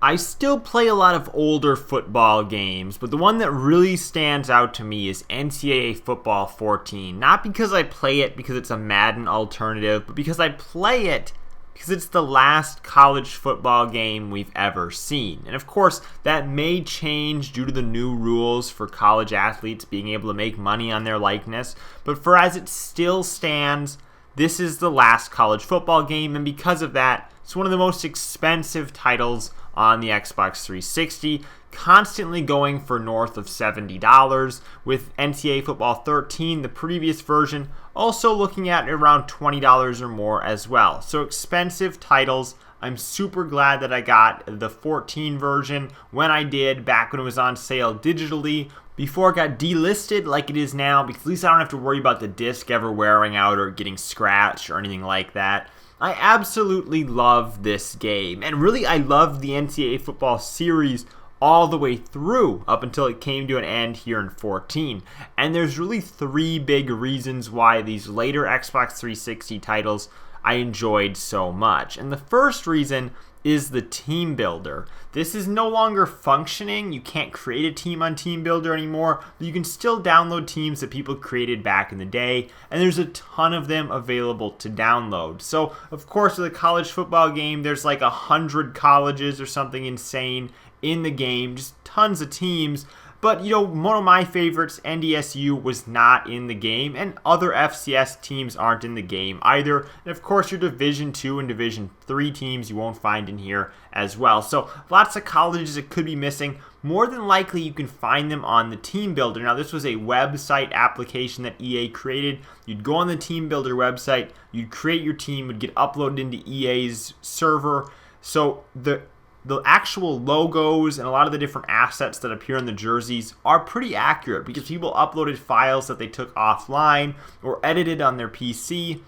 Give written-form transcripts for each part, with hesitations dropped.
I still play a lot of older football games, but the one that really stands out to me is NCAA Football 14. Not because I play it because it's a Madden alternative, but because I play it because it's the last college football game we've ever seen. And of course, that may change due to the new rules for college athletes being able to make money on their likeness, but for as it still stands, this is the last college football game, and because of that, it's one of the most expensive titles on the Xbox 360, constantly going for north of $70, with NCAA Football 13, the previous version, also looking at around $20 or more as well. So expensive titles. I'm super glad that I got the 14 version when I did, back when it was on sale digitally, before it got delisted like it is now, because at least I don't have to worry about the disc ever wearing out or getting scratched or anything like that. I absolutely love this game, and really I love the NCAA football series all the way through up until it came to an end here in 14. And there's really three big reasons why these later Xbox 360 titles I enjoyed so much. And the first reason is the Teambuilder. This is no longer functioning. You can't create a team on Teambuilder anymore, but you can still download teams that people created back in the day, and there's a ton of them available to download. So, of course, with a college football game, there's like 100 colleges or something insane in the game, just tons of teams. But, one of my favorites, NDSU, was not in the game, and other FCS teams aren't in the game either. And, of course, your Division II and Division III teams you won't find in here as well. So, lots of colleges that could be missing. More than likely, you can find them on the Teambuilder. Now, this was a website application that EA created. You'd go on the Teambuilder website, you'd create your team, it would get uploaded into EA's server. So, the actual logos and a lot of the different assets that appear in the jerseys are pretty accurate because people uploaded files that they took offline or edited on their PC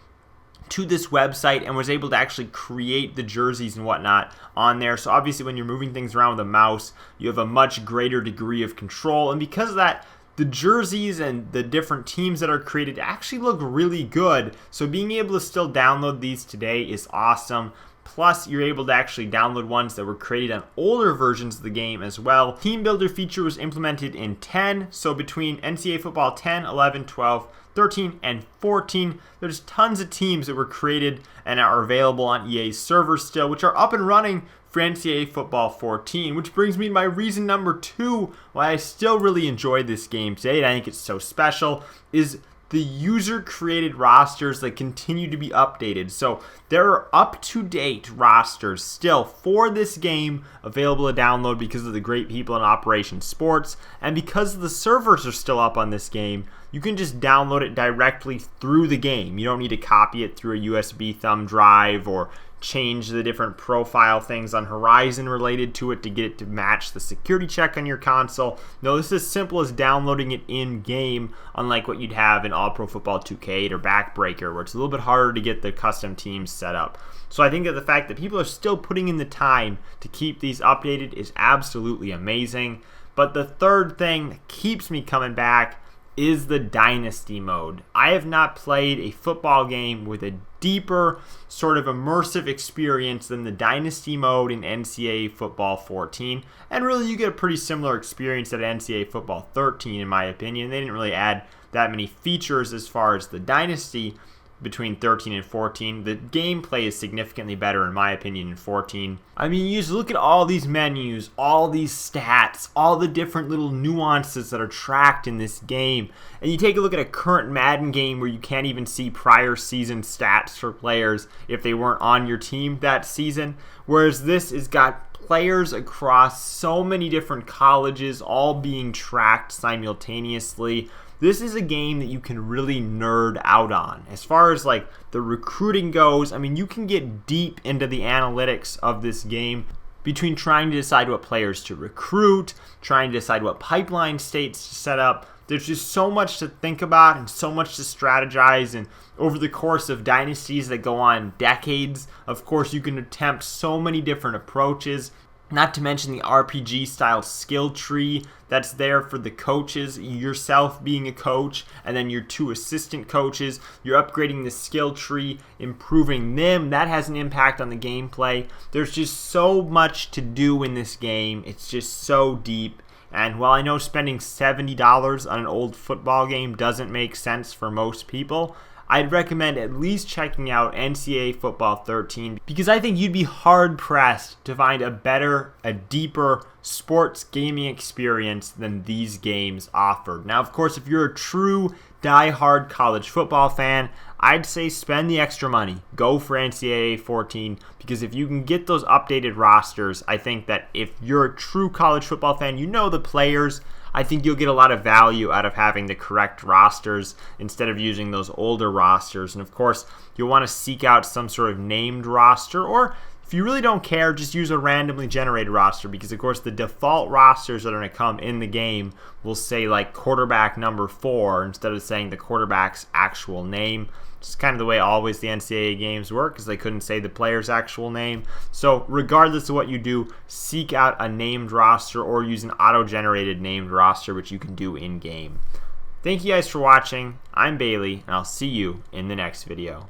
to this website and was able to actually create the jerseys and whatnot on there. So obviously when you're moving things around with a mouse, you have a much greater degree of control. And because of that, the jerseys and the different teams that are created actually look really good. So being able to still download these today is awesome. Plus, you're able to actually download ones that were created on older versions of the game as well. Teambuilder feature was implemented in 10, so between NCAA Football 10, 11, 12, 13, and 14, there's tons of teams that were created and are available on EA's servers still, which are up and running for NCAA Football 14, which brings me to my reason number 2 why I still really enjoy this game today, and I think it's so special, is the user-created rosters that continue to be updated. So there are up-to-date rosters still for this game available to download because of the great people in Operation Sports. And because the servers are still up on this game, you can just download it directly through the game. You don't need to copy it through a USB thumb drive or change the different profile things on Horizon related to it to get it to match the security check on your console. No, this is as simple as downloading it in-game, unlike what you'd have in All Pro Football 2K or Backbreaker, where it's a little bit harder to get the custom teams set up. So I think that the fact that people are still putting in the time to keep these updated is absolutely amazing. But the third thing that keeps me coming back is the dynasty mode. I have not played a football game with a deeper sort of immersive experience than the dynasty mode in NCAA Football 14, and really you get a pretty similar experience at NCAA Football 13 in my opinion. They didn't really add that many features as far as the dynasty between 13 and 14. The gameplay is significantly better in my opinion in 14. I mean, you just look at all these menus, all these stats, all the different little nuances that are tracked in this game, and you take a look at a current Madden game where you can't even see prior season stats for players if they weren't on your team that season, whereas this has got players across so many different colleges all being tracked simultaneously. This is a game that you can really nerd out on. As far as like the recruiting goes, I mean, you can get deep into the analytics of this game between trying to decide what players to recruit, trying to decide what pipeline states to set up. There's just so much to think about and so much to strategize, and over the course of dynasties that go on decades, of course, you can attempt so many different approaches. Not to mention the RPG style skill tree that's there for the coaches, yourself being a coach, and then your 2 assistant coaches. You're upgrading the skill tree, improving them. That has an impact on the gameplay. There's just so much to do in this game. It's just so deep. And while I know spending $70 on an old football game doesn't make sense for most people, I'd recommend at least checking out NCAA Football 13 because I think you'd be hard-pressed to find a better, a deeper sports gaming experience than these games offer. Now, of course, if you're a true die-hard college football fan, I'd say spend the extra money. Go for NCAA 14 because if you can get those updated rosters, I think that if you're a true college football fan, you know the players, I think you'll get a lot of value out of having the correct rosters instead of using those older rosters. And of course, you'll want to seek out some sort of named roster, or if you really don't care, just use a randomly generated roster because of course the default rosters that are going to come in the game will say like quarterback number 4 instead of saying the quarterback's actual name. It's kind of the way always the NCAA games work because they couldn't say the player's actual name. So regardless of what you do, seek out a named roster or use an auto-generated named roster, which you can do in-game. Thank you guys for watching. I'm Bailey, and I'll see you in the next video.